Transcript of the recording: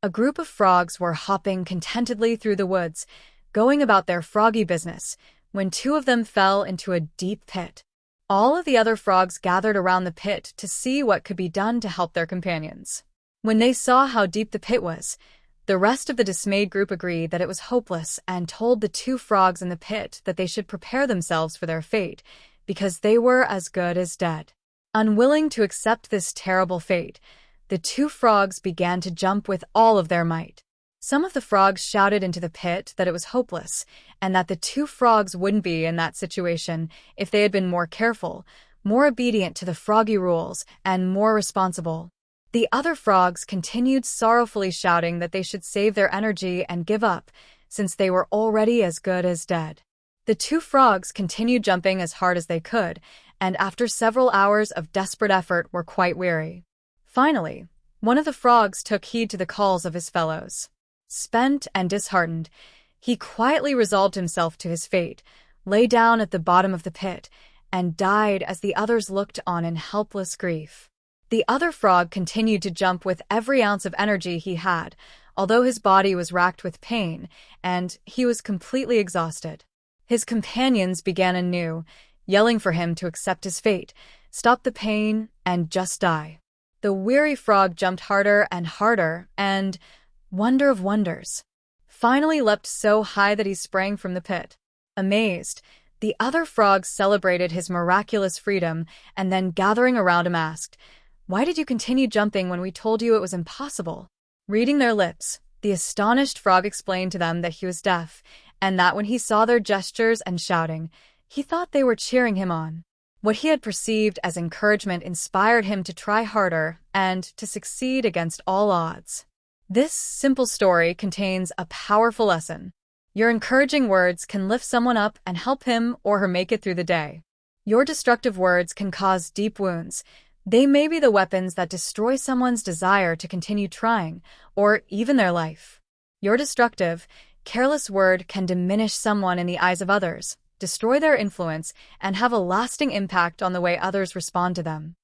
A group of frogs were hopping contentedly through the woods, going about their froggy business, when two of them fell into a deep pit. All of the other frogs gathered around the pit to see what could be done to help their companions. When they saw how deep the pit was, the rest of the dismayed group agreed that it was hopeless and told the two frogs in the pit that they should prepare themselves for their fate, because they were as good as dead. Unwilling to accept this terrible fate, the two frogs began to jump with all of their might. Some of the frogs shouted into the pit that it was hopeless, and that the two frogs wouldn't be in that situation if they had been more careful, more obedient to the froggy rules, and more responsible. The other frogs continued sorrowfully shouting that they should save their energy and give up, since they were already as good as dead. The two frogs continued jumping as hard as they could, and after several hours of desperate effort were quite weary. Finally, one of the frogs took heed to the calls of his fellows. Spent and disheartened, he quietly resolved himself to his fate, lay down at the bottom of the pit, and died as the others looked on in helpless grief. The other frog continued to jump with every ounce of energy he had, although his body was racked with pain, and he was completely exhausted. His companions began anew, yelling for him to accept his fate, stop the pain, and just die. The weary frog jumped harder and harder, and, wonder of wonders, finally leapt so high that he sprang from the pit. Amazed, the other frogs celebrated his miraculous freedom, and then gathering around him asked, "Why did you continue jumping when we told you it was impossible?" Reading their lips, the astonished frog explained to them that he was deaf, and that when he saw their gestures and shouting, he thought they were cheering him on. What he had perceived as encouragement inspired him to try harder and to succeed against all odds. This simple story contains a powerful lesson. Your encouraging words can lift someone up and help him or her make it through the day. Your destructive words can cause deep wounds. They may be the weapons that destroy someone's desire to continue trying, or even their life. Your destructive, careless word can diminish someone in the eyes of others, destroy their influence, and have a lasting impact on the way others respond to them.